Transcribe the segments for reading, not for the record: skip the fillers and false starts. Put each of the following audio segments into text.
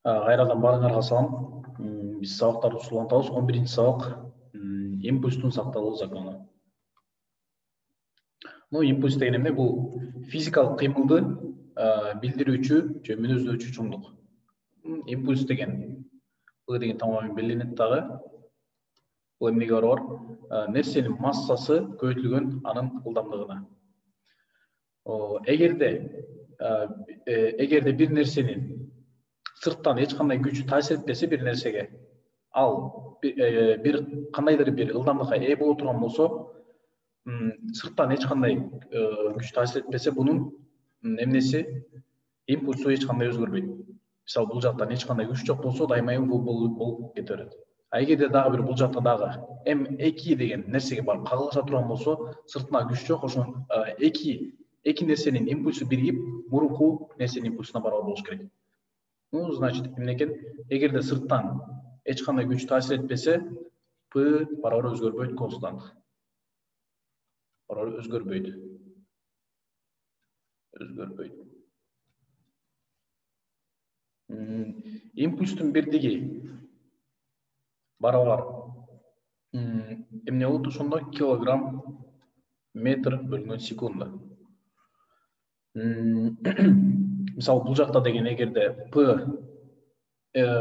Кайрадан баарыңарга салам. Биз сабактарды улантабыз. 11-ci сабак импульстун сакталуу закону. Импульс деген эмне? Бул физикалык кыймылды билдирүүчү же мүнөздөчү чоңдук. Импульс деген деген тамамын белгиленет дагы. Бул эмнеге барабар? Нерсенин массасы көбөйтүлгөн анын ылдамдыгына. Эгерде бир нерсенин сырттан эч кандай күч таасир этпесе бир нерсеге, ал бир кандайдыр бир ылдамдыкка ээ боло турган болсо, сырттан эч кандай күч таасир этпесе, бунун эмнеси импульсу эч кандай өзгөрбөйт. Мисалы, бул жактан эч кандай күч жок болсо, дайыма бул болуп кете берет. Эгерде дагы бир бул жакта дагы М2 деген нерсеге барып кагылыша турган болсо, сыртына күч жок, ошон эки нерсенин импульсу биригип, мурунку нерсенин импульсуна барабар болуш керек. Значит, эмне экен? Эгерде сырттан эч кандай күч таасир этпесе, P барабар өзгөрбөйт, констант. Барабар өзгөрбөйт. Импульстун бирдиги барабар эмне болот ошондо? Килограмм метр бөлүнгөн секунда. Мисалы, бул жакта деген эгерде P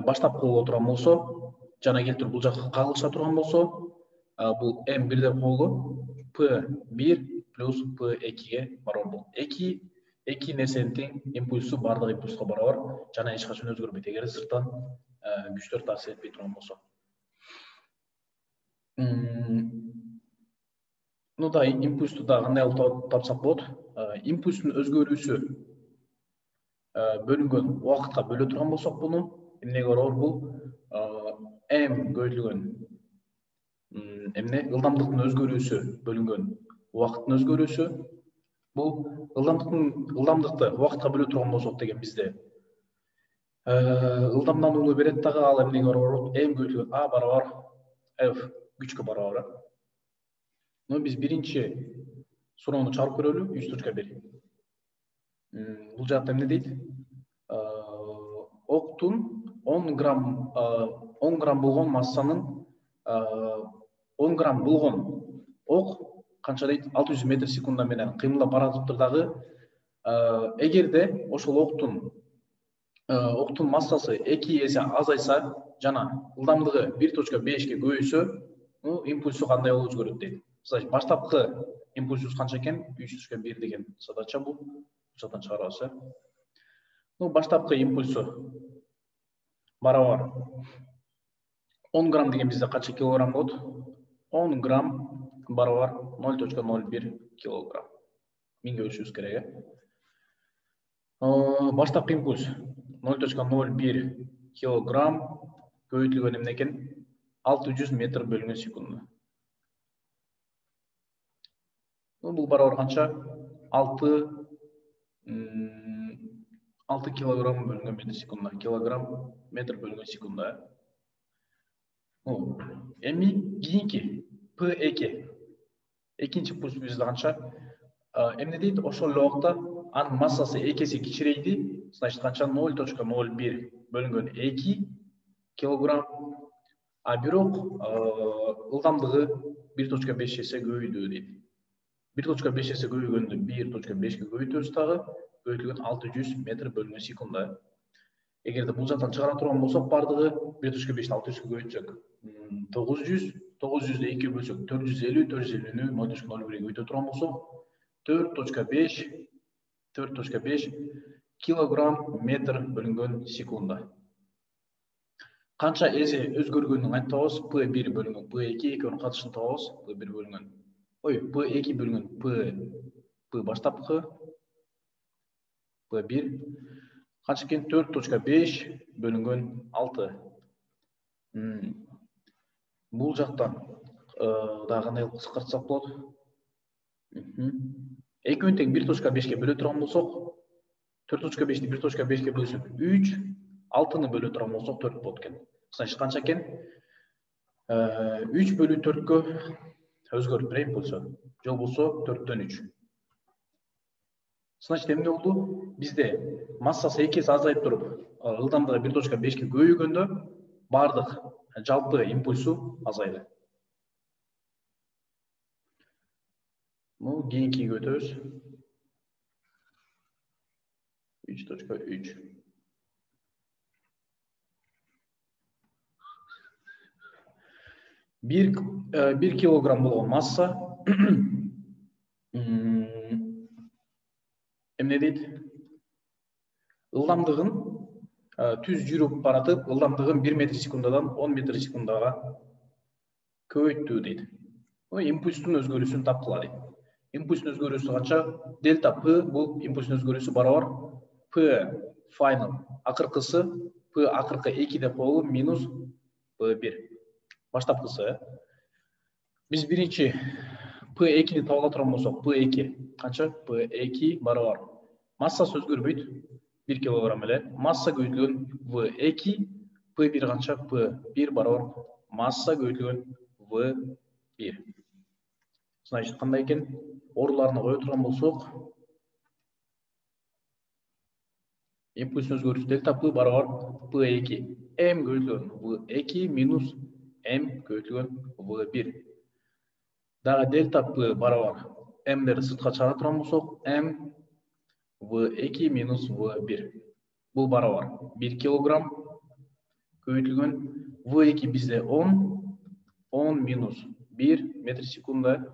баштапкы боло турган болсо, жана келтирип бул жакка кагылыша турган болсо, бул M1 деп коелу, P1 плюс P2ге барабар болот. Эки нерсенин тең импульсу бардык импульска барабар, жана эч качан өзгөрбөйт, эгер сырттан күчтөр таасир этпей турган болсо. Да, импульсту да кандай кылып тапсак болот? Импульстун өзгөрүүсү бөлүнгөн убакытка бөлө турган болсок, буну эмнеге барабар? Бул М көбөйтүлгөн ылдамдыктын өзгөрүүсү бөлүнгөн убакыттын өзгөрүүсү. Бул ылдамдыкты убакытка бөлө турган болсок деген бизде ылдамданууну берет дагы, ал эмнеге барабар? М көбөйтүлгөн А барабар F күчкө барабар. Биз биринчи суроону чыгарып көрөлү. 3.1. Бул жакта эмне дейт? Октун 10 грамм болгон массанын 10 грамм болгон ок канча дейт? 600 метр секунда менен кыймылдап баратыптыр дагы. Эгерде ошол октун массасы 2 эсе азайса жана ылдамдыгы 1.5ге көбөйсө, импульсу кандай болуп өзгөрөт дейт. Значит, баштапкы импульсубуз канча экен? 3.1 деген задача бул. Жактан чыгарабыз. Баштапкы импульсу барабар 10 грамм деген бизде канча килограмм болот? 10 грамм барабар 0.01 килограмм. Миңге бөлүшүбүз керек. Баштапкы импульс 0.01 килограмм көбөйтүлгөн эмне экен? 600 метр бөлүнгөн секунда. Бул барабар канча? 6 килограмм бөлүнгөн метр секунда. Килограмм метр бөлүнгөн секунда. Эми кийинки P2. Экинчи импульс бизде канча? Эмне дейт? Ошол эле убакта анын массасы 2 эсе кичирейди. Значит, канча? 0.01 бөлүнгөн 2 килограмм. А бирок ылдамдыгы 1.5 эсе көбөйдү дейт. 1.5 эсе көбөйгөндө 1.5ге көбөйтөбүз дагы, көбөйтүлгөн 600 метр бөлүнгөн секунда. Эгерде бул жактан чыгара турган болсок, бардыгы 1.5-ди 600ге көбөйтсөк 900, 900ды 2-ге бөлсөк 450, 450-нү 0.01ге көбөйтө турган болсок 4.5 килограмм метр бөлүнгөн секунда. Канча эсе өзгөргөнүн айтып табабыз? P1 бөлүнгөн P2 экөөнүн катышын табабыз. P1 бөлүнгөн P2 бөлүнгөн P баштапкы P1 канча экен? 4.5 бөлүнгөн 6. Бул жактан дагы кандай кылып кыскартсак болот? Экөөнү тең 1.5ге бөлө турган болсок, 4.5-ди 1.5ге бөлсөк 3, 6-ны бөлө турган болсок 4 болот экен. Значит, канча экен? 3 бөлү 4кө өзгөрүп импульсу. Же болбосо 4-төн 3. Значит, эмне болду? Бизде массасы 2 эсе азайып туруп, ылдамдыгы 1.5 көбөйгөндө бардык жалпы импульсу азайды. Кийинкиге өтөбүз. 3.3. 1 килограмм болгон масса эмне дейт? Ылдамдыгын түз жүрүп баратып, ылдамдыгын 1 метр секундадан 10 метр секундага көбөйттү дейт. Импульстун өзгөрүүсүн тапкыла дейт. Импульстун өзгөрүүсү канча? Дельта P бул импульстун өзгөрүүсү барабар P final акыркысы P акыркы 2 деп коелу минус P1. Баштапкысы. Биз биринчи P2'ni табыла турган болсок, P2 канча? P2 барабар. Массасы өзгөрбөйт. 1 килограмм эле. Масса көбөйтүлгөн V2, P1 канча? P1 барабар. Масса көбөйтүлгөн V1. Значит, кандай экен? Ордуларына кое турган болсок, импульстун өзгөрүүсү дельта P барабар P2. M көбөйтүлгөн V2 минус M көбөйтүлгөн V1. Дагы дельта P барабар M'дерди сыртка чыгара турган болсок, M V2 минус V1. Бул барабар 1 килограмм көбөйтүлгөн V2 бизде 10 минус 1 метр секунда.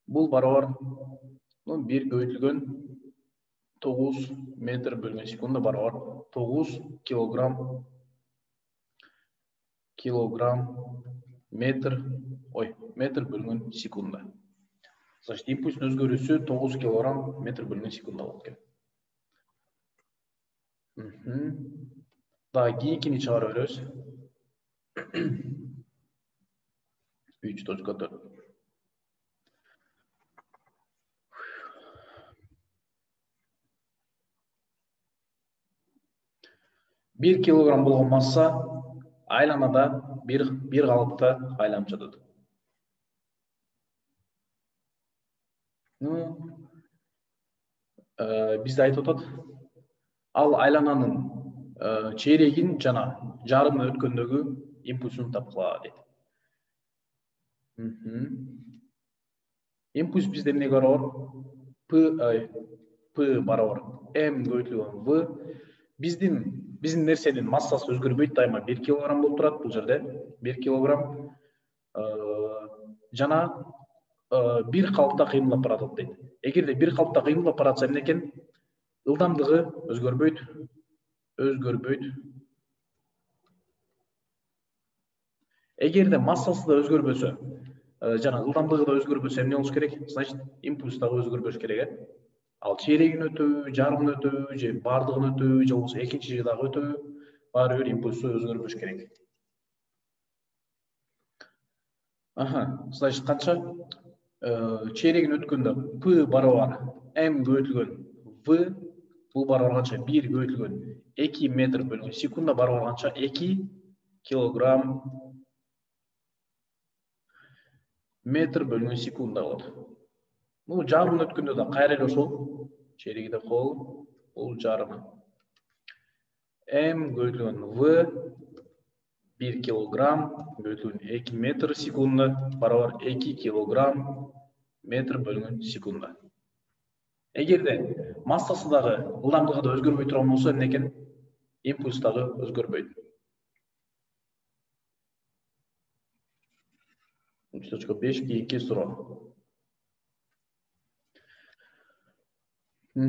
Бул барабар 1 көбөйтүлгөн 9 метр бөлгөн секунда барабар 9 килограмм метр бөлгөн секунда. Значит, импульстун өзгөрүүсү 9 килограмм метр бөлгөн секунда болот экен. Дагы кийинкини чыгарып беребиз. 3.4. 1 килограмм болгон масса айланада бир калыпта айланып жатат. Бизде айтып атат, ал айлананын чейрегин жана жарымын өткөндөгү импульсун тапкыла дейт. Импульс бизде эмнеге барабар? P барабар M көбөйтүлгөн V. Биздин нерсенин массасы өзгөрбөйт, дайыма 1 килограмм болуп турат бул жерде. 1 килограмм жана бир калыпта кыймылдап баратат дейт. Эгерде бир калыпта кыймылдап баратса эмне экен? Ылдамдыгы өзгөрбөйт. Эгерде массасы да өзгөрбөсө, жана ылдамдыгы да өзгөрбөсө эмне болуш керек? Значит, импульс дагы өзгөрбөш керек. Ал чейрегин өтөбү, жарымын өтөбү, же бардыгын өтөбү, же болбосо экинчи дагы өтөбү, баары бир импульсу өзгөрбөш керек. Значит, канча? Чейрегин өткөндө P барабар M көбөйтүлгөн V, бул барабар канча? 1 көбөйтүлгөн 2 метр бөлгөн секунда барабар канча? 2 килограмм метр бөлгөн секунда болот. Жарымын өткөндө да кайра эле ошол чейреги деп коелу. Бул жарымы. M көбөйтүлгөн V 1 килограмм көбөйтүлгөн 2 метр секунда барабар 2 килограмм метр бөлгөн секунда. Эгерде массасы дагы ылдамдыгы да өзгөрбөй турган болсо эмне экен? Импульс дагы өзгөрбөйт. 3.5 кийинки суроо. 2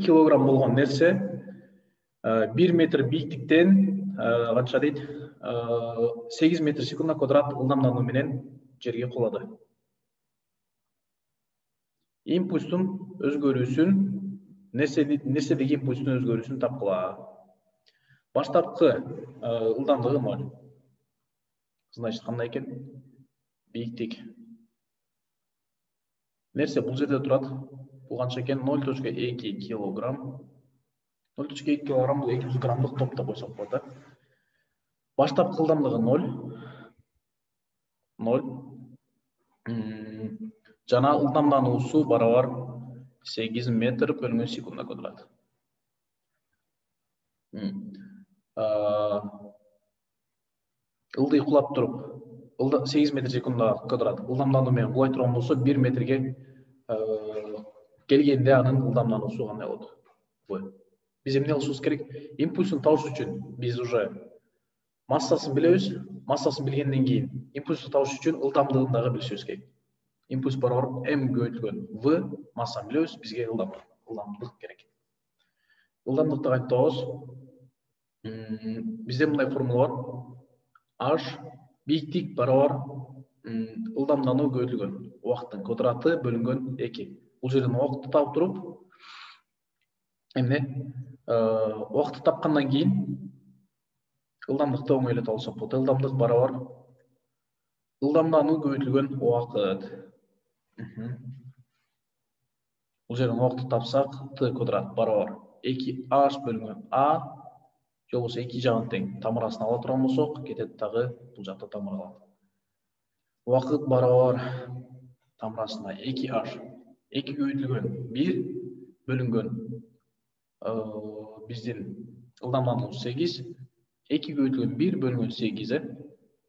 килограмм болгон нерсе 1 метр бийиктиктен канча дейт? 8 метр секунда квадрат ылдамдануу менен жерге кулады. Импульстун өзгөрүүсүн, нерседеги импульстун өзгөрүүсүн тапкыла. Баштапкы ылдамдыгы 0. Значит, кандай экен? Бийиктик. Нерсе бул жерде турат. Бул канча экен? 0.2 килограмм. 0.2 килограмм бул 200 граммдык топ деп койсок болот, да? Баштапкы ылдамдыгы 0. жана ылдамдануусу барабар 8 метр бөлүнгөн секундга турат. Ылдый кулап туруп 8 метр секундга турат. Ылдамдануу менен кулай турган болсо 1 метрге келгенде анын ылдамдануусу кандай болот? Биз эмне кылышыбыз керек? Импульсун табыш үчүн биз уже массасын билебиз. Массасын билгенден кийин импульсу табыш үчүн ылдамдыгын дагы билишибиз керек. Импульс барабар m көбөйтүлгөн v, массаны билебиз, бизге ылдамдык керек. Ылдамдыкты кантип табабыз? Бизде мындай формула бар. H бийиктик барабар ылдамдануу көбөйтүлгөн убакыттын квадраты бөлүнгөн 2. Бул жерден убакытты таап туруп, убакытты тапкандан кийин ылдамдыкты оңойлото алсак болот. Ылдамдык барабар ылдамдануу көбөйтүлгөн убакыт. Бул жерден убакытты тапсак, t квадрат барабар 2h бөлүнгөн a, же болбосо 2 жагын тең тамырасын ала турган болсок, кетет дагы бул жакта тамыр калат. Убакыт барабар тамырасына 2h, 2 көбөйтүлгөн 1 бөлүнгөн биздин ылдамдануу 8, 2 көбөйтүлгөн 1 бөлүнгөн 8.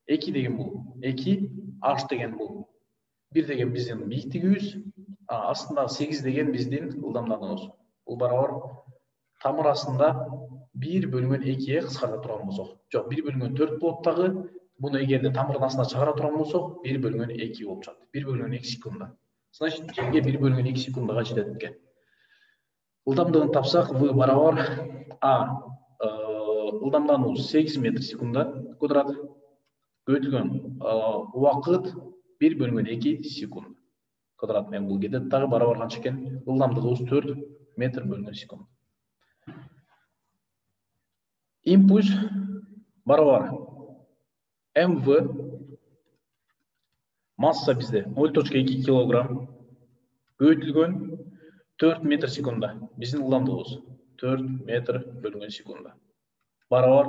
2 деген бул 2, h деген бул 1 деген биздин бийиктигибиз, астында 8 деген биздин ылдамдануубуз. Бул барабар тамырасында 1 бөлүнгөн 2-ге кыскарта турган болсок, жок, 1 бөлүнгөн 4 болот дагы. Буну эгерде тамырдын астына чыгара турган болсок, 1 бөлүнгөн 2 болуп чыгат. 1 бөлүнгөн 2 секундда. Значит, жерге 1 бөлүнгөн 2 секундага жетет экен. Ылдамдыгын тапсак, v барабар a ылдамдануу 8 метр секундда квадрат көбөйтүлгөн убакыт 1 бөлүнгөн 2 секунд квадрат менен бул кетет дагы барабар канча экен? Ылдамдыгыбыз 4 метр бөлүнгөн секунд. Импульс барабар mv, масса бизде 0.2 килограмм көбөйтүлгөн 4 метр секундда. Биздин ылдамдыгыбыз 4 метр бөлүнгөн секундда. Барабар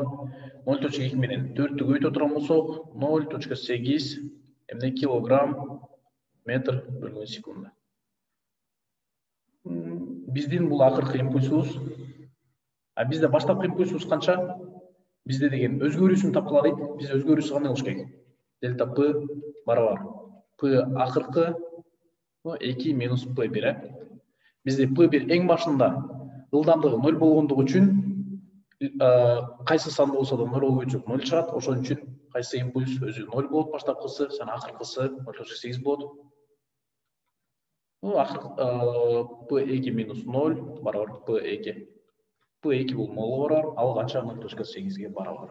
0.2 менен 4-тү көбөйтө турган болсок, 0.8 эмне килограмм метр бөлүнгөн секундда. Биздин бул акыркы импульсубуз. Бизде баштапкы импульсубуз канча? Бизде деген өзгөрүүсүн тапкыла дейт. Биз өзгөрүүсү кандай болуш керек? Дельта p барабар p акыркы 2 минус p1. Бизде p1 эң башында ылдамдыгы 0 болгондугу үчүн кайсы сан болсо да 0 көбөйтсөк 0 чыгат. Ошон үчүн кайсы импульс өзү 0 болот баштапкысы, жана акыркысы 0.8 болот. p2 минус 0 барабар p2. p2 бул молго барабар, ал канча 0.8ге барабар.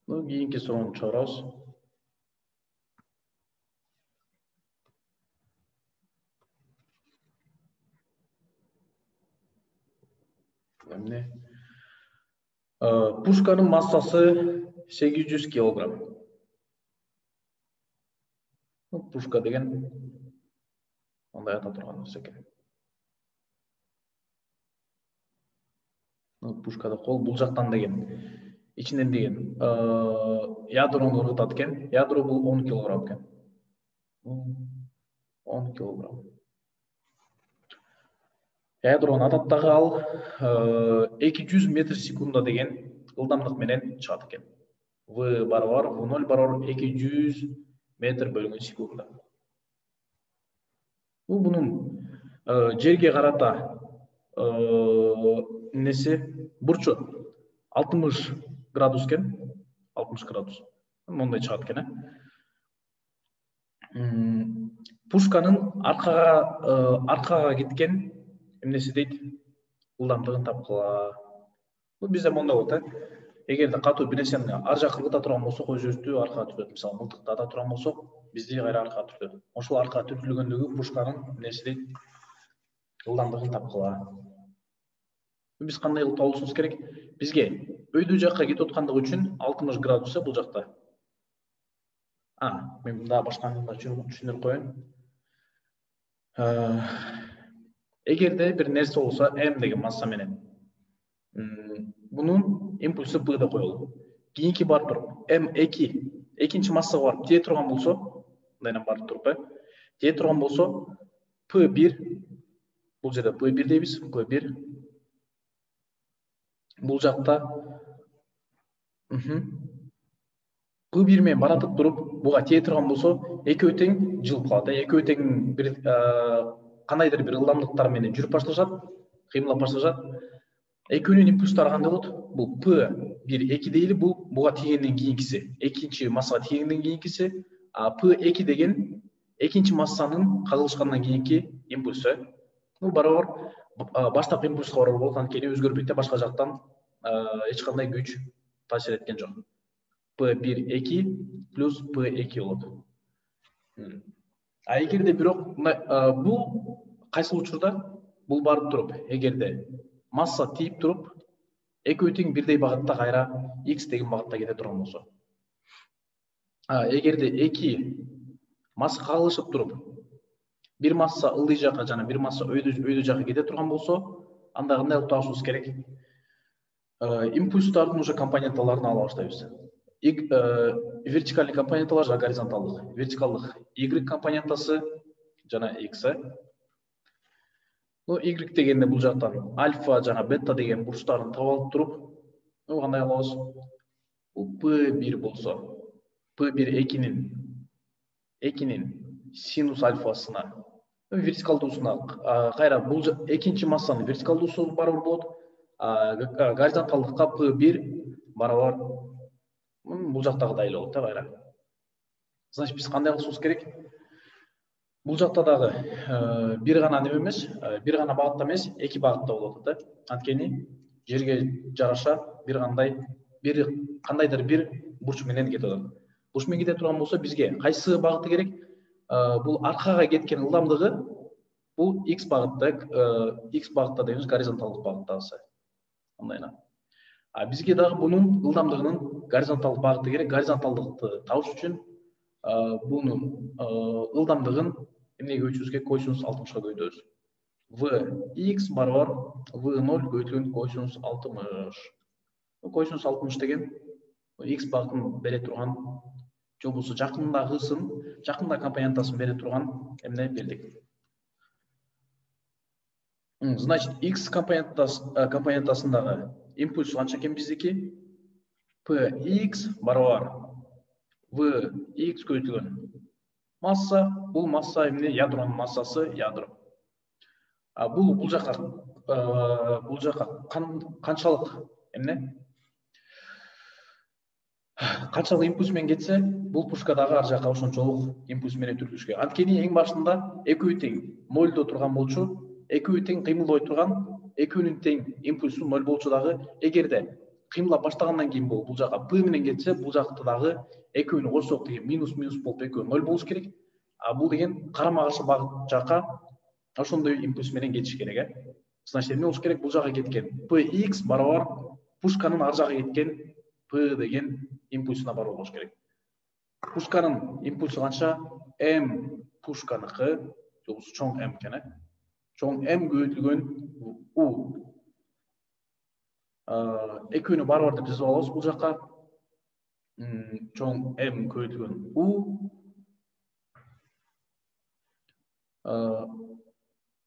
Кийинки суроону чыгарабыз. Эмне? Пушканын массасы 800 килограмм. Пушка деген мындай ата турган нерсе экен. Пушкада кол бул жактан деген, ичинен деген ядрону ыргытат экен. Ядро бул 10 килограмм экен. 10 килограмм. Ядрону атат дагы ал 200 метр секундда деген ылдамдык менен чыгат экен. V барабар, V0 барабар 200 метр бөлүнгөн секундда. Бул бунун жерге карата несі бурчу 60 градус кен, 60 градус. Мондай чыгат кен. Пушканын аркага кеткен эмнеси дейт? Ылдамдыгын тапкыла. Бул бизде мондай болот. Эгерде катуу бир нерсени ар жакка ыргыта турган болсок, өзүбүздү аркага түртөт. Мисалы, мылтыкты ата турган болсок, бизди кайра аркага түртөт. Ошол аркага түртүлгөндөгү пушканын эмнеси дейт? Ылдамдыгын тапкыла. Биз кандай кылып табышыбыз керек? Бизге өйдүү жакка кетип аткандыгы үчүн 60 градус бул жакта. Мен да башканы түшүндүрүп коеюн. Эгерде бир нерсе болсо, m деген масса менен, мунун импульсу p деп коелу. Кийинки барып туруп m2 экинчи массага барып тие турган болсо, мындайдан барып туруп, тие турган болсо p1 бул жерде p1 дейбиз, p1 бул жакта p1 менен баратып туруп буга тие турган болсо экөө тең жылып калат. Экөө тең бир кандайдыр бир ылдамдыктар менен жүрүп башташат, кыймылдап башташат. Экөөнүн импульстары кандай болот? Бул p1 2 дейли, бул буга тийгенден кийинкиси, экинчи массага тийгенден кийинкиси, а p2 деген экинчи массанын кагылышкандан кийинки импульсу. Бул барабар баштапкы импульска барабар болот, анткени өзгөрбөйт да, башка жактан эч кандай күч таасир эткен жок. p1 2 плюс p2 болот. А эгерде бирок бул кайсы учурда бул барып туруп, эгерде масса тийип туруп, экөө тең бирдей багытта кайра x деген багытта кете турган болсо. Эгерде 2 масса кагылышып туруп, бир масса ылдый жака жана бир масса өйдө жака кете турган болсо, анда кандай кылып табышыбыз керек? Импульстардын уже компоненталарын ала баштайбыз. Вертикальный компоненталар жана горизонталдык. Вертикалдык y компонентасы жана x. Y дегенде бул жактан альфа жана бета деген бурчтарын таап алып туруп, кандай кылабыз? Бул p1 болсо, p1 2нин синус альфасына, вертикалдуусуна кайра бул экинчи массанын вертикалдуусу барабар болот. Горизонталдыкка p1 барабар бул жактагыдай эле болот да кайра. Значит, биз кандай кылышыбыз керек? Бул жакта дагы бир гана неме эмес, бир гана багытта эмес, эки багытта болот да. Анткени жерге жараша кандайдыр бир бурч менен кетип атат. Бурч менен кете турган болсо бизге кайсы багыты керек? Бул аркага кеткен ылдамдыгы бул x багытта дейбиз, горизонталдык багыттагысы. Мындайна. Бизге дагы бунун ылдамдыгынын горизонталдык багыты керек. Горизонталдыкты табыш үчүн бунун ылдамдыгын эмнеге көчүрүбүз керек? Косинус 60ка көйдөбүз. Vx барабар v0 көйтүлгөн косинус 60. Косинус 60 деген x багытын бере турган, же болбосо жакында компонентасын бере турган эмне бердик. Значит, x компонентасындагы импульс канча экен биздики? Px барабар Vx көйтүлгөн масса, бул масса эмне? Ядронун массасы, ядро. Бул жака канчалык эмне? Канчалык импульс менен кетсе, бул пушкадагы ар жака ошончолук импульс менен түргүзүш керек. Анткени эң башында экөө тең нолдо турган болчу, экөө тең кыймылдабай турган, экөөнүн тең импульсу 0 болчу дагы, эгерде кыймылдап баштагандан кийин бул жака p менен кетсе, бул жакта дагы экөөнү кошсок деген минус болуп экөө 0 болуш керек. Бул деген карама каршы багыт жака ошондой импульс менен кетиш керек, Значит, эмне болуш керек? Бул жака кеткен px барабар пушканын ар жака кеткен p деген импульсуна барабар болуш керек. Пушканын импульсу канча? M пушканыкы, же болбосо чоң M экен, чоң M көйтүлгөн U. Экөөнү барабар деп жазып алабыз бул жака. Чоң M көйтүлгөн U.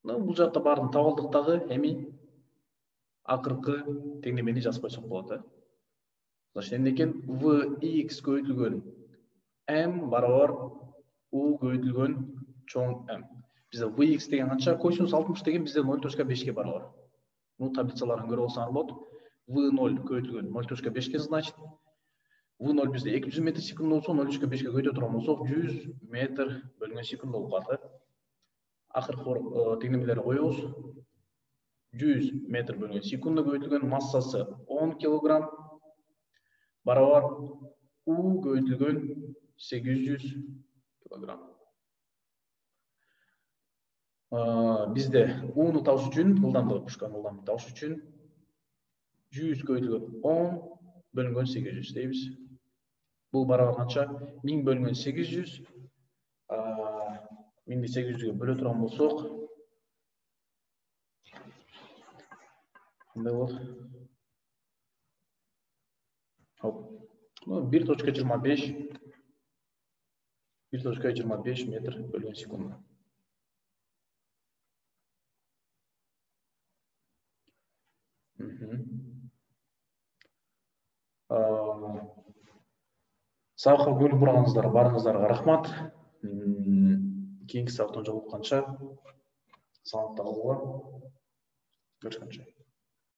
Бул жакта баарын таап алдык дагы, эми акыркы теңдемени жазып койсок болот. Значит, эмне экен? Vx көйтүлгөн M барабар U көйтүлгөн чоң M. Бизде Vx деген канча? Косинус 60 деген бизде 0.5 барабар. Бул таблицаларын көрүп алсаңар болот. V0 көйтүлгөн 0.5 значит, V0 бизде 200 метр секунд болсо, 0.5 көйдө турган болсо, 100 метр бөлүнгөн секунд болуп калат. Акыркы теңдемелерди коебуз. 100 метр бөлүнгөн секунд көйтүлгөн массасы 10 килограмм барабар U көйтүлгөн 800 килограмм. Бизде U'ну табыш үчүн, ылдамдыгы пушканын ылдамдыгын табыш үчүн 100 көйтүлгөн 10 бөлүнгөн 800 дейбиз. Бул барабар канча? 1000 бөлүнгөн 800. 1000 800ге бөлө турган болсок, кандай болот? 1.25 метр bölgen секунда. Сабаққа бөліп барыңыздарға рахмат. Кейінгі сабақтан жолыққанша саламатта болуға. Görüşкенше.